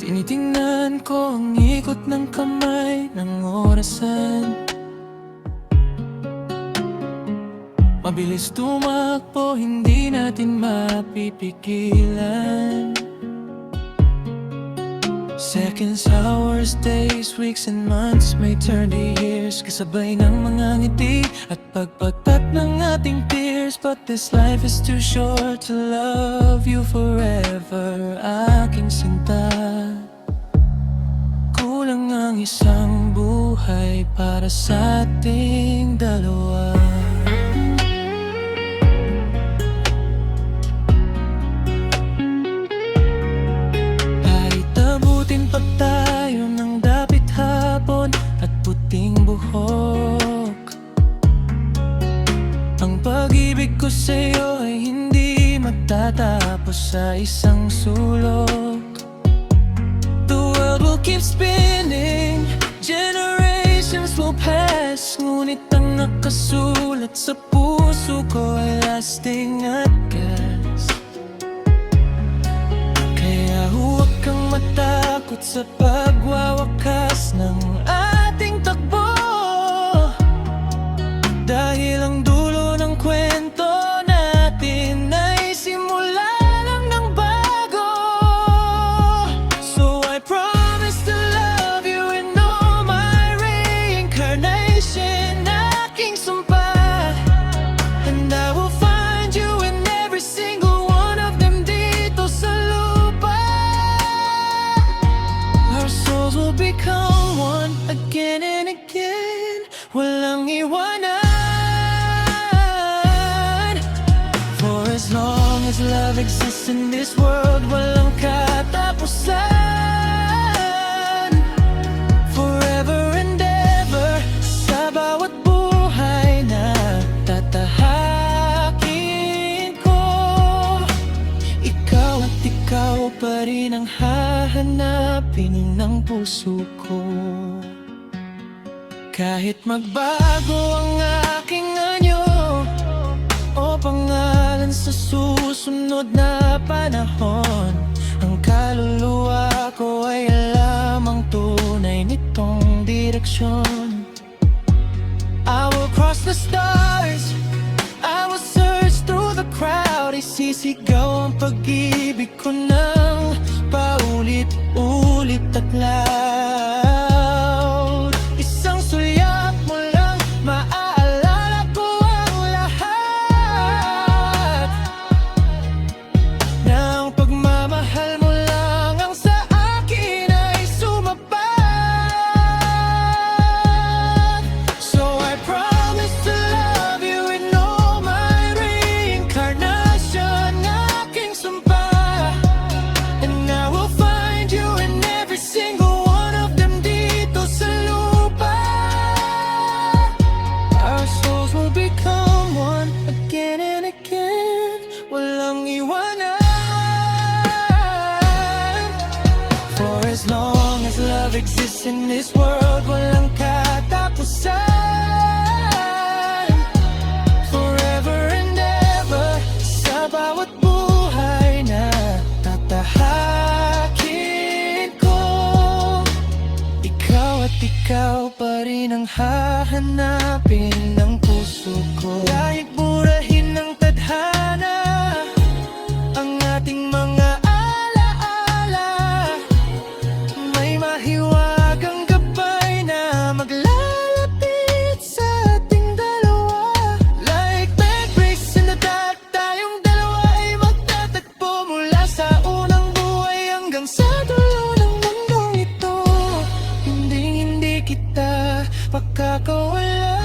Tinitingnan ko ang ikot ng kamay ng orasan. Mabilis tumakbo, hindi natin mapipigilan. Seconds, hours, days, weeks and months may turn to years, kasabay ng mga ngiti at pagpatat ng ating tears. But this life is too short to love you forever, aking sinta. Kulang ang isang buhay para sa ating dalawa. Pa tayo ng dapit hapon at puting buhok. Ang pag-ibig ko sa'yo ay hindi magtatapos sa isang sulok. The world will keep spinning, generations will pass, ngunit ang nakasulat sa puso ko ay lasting at gas. Kaya huwag kang matakot sa pagwawakas ng ating takbo, dahil ang dulo ng kwento natin ay simula lang ng bago. So I promise to love you in all my reincarnation, aking sumpa. And I will find you in every single one of them dito sa lupa. Our souls will become one again and again, walang iwanan. For as long as love exists in this world, walang katapusan. Forever and ever, sa bawat buhay na tatahakin ko, ikaw at ikaw pa rin ang hahanapin ng puso ko. Kahit magbago ang aking anyo o pangalan sa susunod na panahon, ang kaluluwa ko ay alam ang tunay nitong direksyon. I will cross the stars, I will search through the crowd, isisigaw ang pag-ibig ko ng paulit-ulit at loud. Isang sulyap mo lang, maaalala ko ang lahat, na ang pagmamahal mo lang ang sa akin ay sumapat. So I promise to love you in all my reincarnation, aking sumpa. And I will find you in every single one of them dito sa lupa. Our souls will become one again and again, walang iwanan. For as long as love exists in this world, walang katapusan. Forever and ever, sa bawat buhay na tatahakin ko, ikaw at ikaw pa rin ang hahanapin ng puso ko. Kahit burahin ng tadhana ang ating mga alaala, may mahiwagang gabay na maglalapit sa ating dalawa. Like bad breaks in the dark, tayong dalawa ay magtatagpo, mula sa unang buhay hanggang sa dulo ng mundong ito. Hindi kita pakakawalan.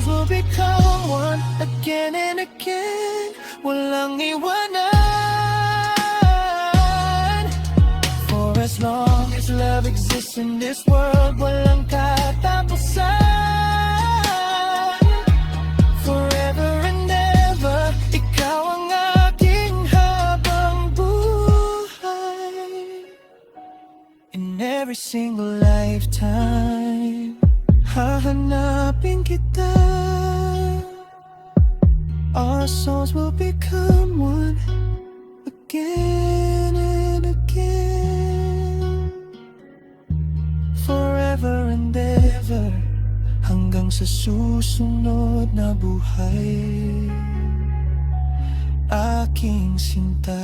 will become one again and again. Walang iwanan. For as long as love exists in this world, walang katapusan. Forever and ever, ikaw ang aking habang buhay. In every single lifetime, hahanapin kita. Our souls will become one again and again. Forever and ever, hanggang sa susunod na buhay, aking sinta.